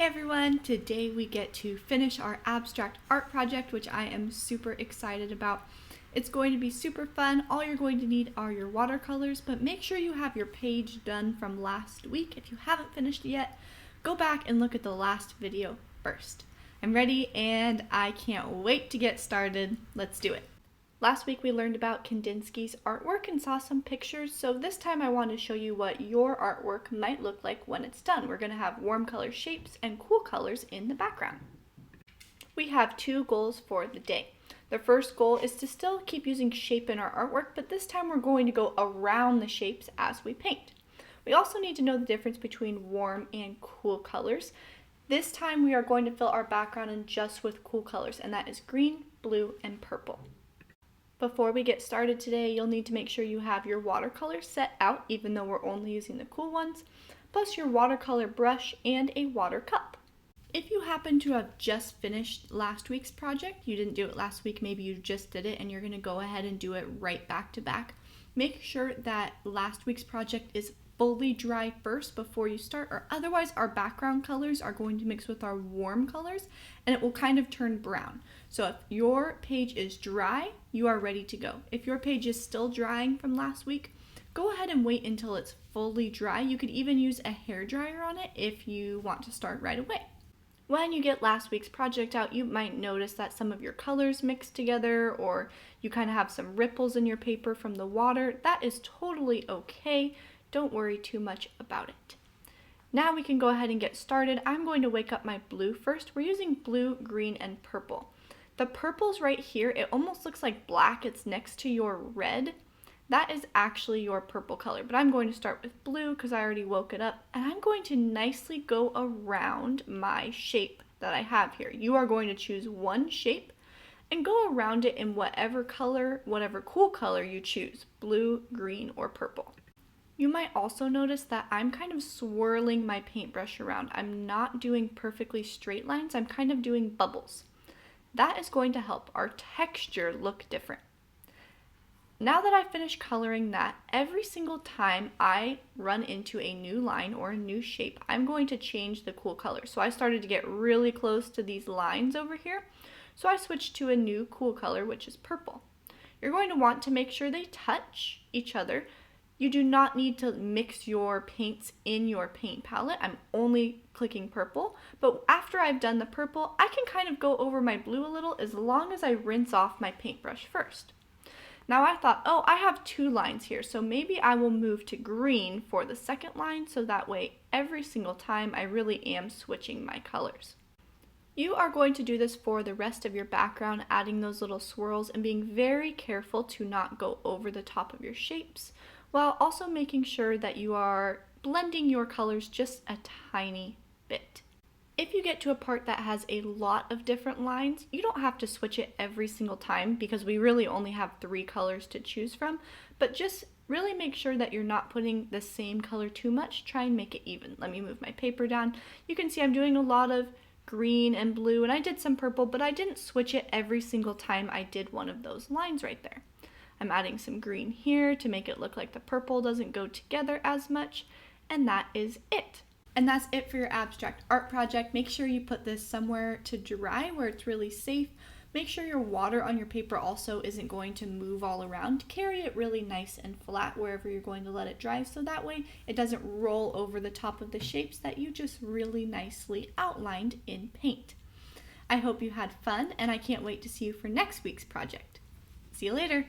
Hey everyone, today we get to finish our abstract art project, which I am super excited about. It's going to be super fun. All you're going to need are your watercolors, but make sure you have your page done from last week. If you haven't finished it yet, go back and look at the last video first. I'm ready and I can't wait to get started. Let's do it. Last week we learned about Kandinsky's artwork and saw some pictures, so this time I want to show you what your artwork might look like when it's done. We're going to have warm color shapes and cool colors in the background. We have two goals for the day. The first goal is to still keep using shape in our artwork, but this time we're going to go around the shapes as we paint. We also need to know the difference between warm and cool colors. This time we are going to fill our background in just with cool colors, and that is green, blue, and purple. Before we get started today, you'll need to make sure you have your watercolors set out, even though we're only using the cool ones, plus your watercolor brush and a water cup. If you happen to have just finished last week's project, you didn't do it last week, maybe you just did it and you're going to go ahead and do it right back to back, make sure that last week's project is fully dry first before you start, or otherwise our background colors are going to mix with our warm colors and it will kind of turn brown. So if your page is dry, you are ready to go. If your page is still drying from last week, go ahead and wait until it's fully dry. You could even use a hairdryer on it if you want to start right away. When you get last week's project out, you might notice that some of your colors mixed together, or you kind of have some ripples in your paper from the water. That is totally okay. Don't worry too much about it. Now we can go ahead and get started. I'm going to wake up my blue first. We're using blue, green, and purple. The purple's right here. It almost looks like black. It's next to your red. That is actually your purple color, but I'm going to start with blue because I already woke it up, and I'm going to nicely go around my shape that I have here. You are going to choose one shape and go around it in whatever color, whatever cool color you choose, blue, green, or purple. You might also notice that I'm kind of swirling my paintbrush around. I'm not doing perfectly straight lines, I'm kind of doing bubbles. That is going to help our texture look different. Now that I've finished coloring that, every single time I run into a new line or a new shape, I'm going to change the cool color. So I started to get really close to these lines over here, so I switched to a new cool color, which is purple. You're going to want to make sure they touch each other. You do not need to mix your paints in your paint palette. I'm only clicking purple, but after I've done the purple, I can kind of go over my blue a little as long as I rinse off my paintbrush first. Now I thought, oh, I have two lines here, so maybe I will move to green for the second line, so that way every single time I really am switching my colors. You are going to do this for the rest of your background, adding those little swirls and being very careful to not go over the top of your shapes, while also making sure that you are blending your colors just a tiny bit. If you get to a part that has a lot of different lines, you don't have to switch it every single time because we really only have 3 colors to choose from, but just really make sure that you're not putting the same color too much. Try and make it even. Let me move my paper down. You can see I'm doing a lot of green and blue, and I did some purple, but I didn't switch it every single time I did one of those lines right there. I'm adding some green here to make it look like the purple doesn't go together as much, and that is it. And that's it for your abstract art project. Make sure you put this somewhere to dry where it's really safe. Make sure your water on your paper also isn't going to move all around. Carry it really nice and flat wherever you're going to let it dry, so that way it doesn't roll over the top of the shapes that you just really nicely outlined in paint. I hope you had fun, and I can't wait to see you for next week's project. See you later.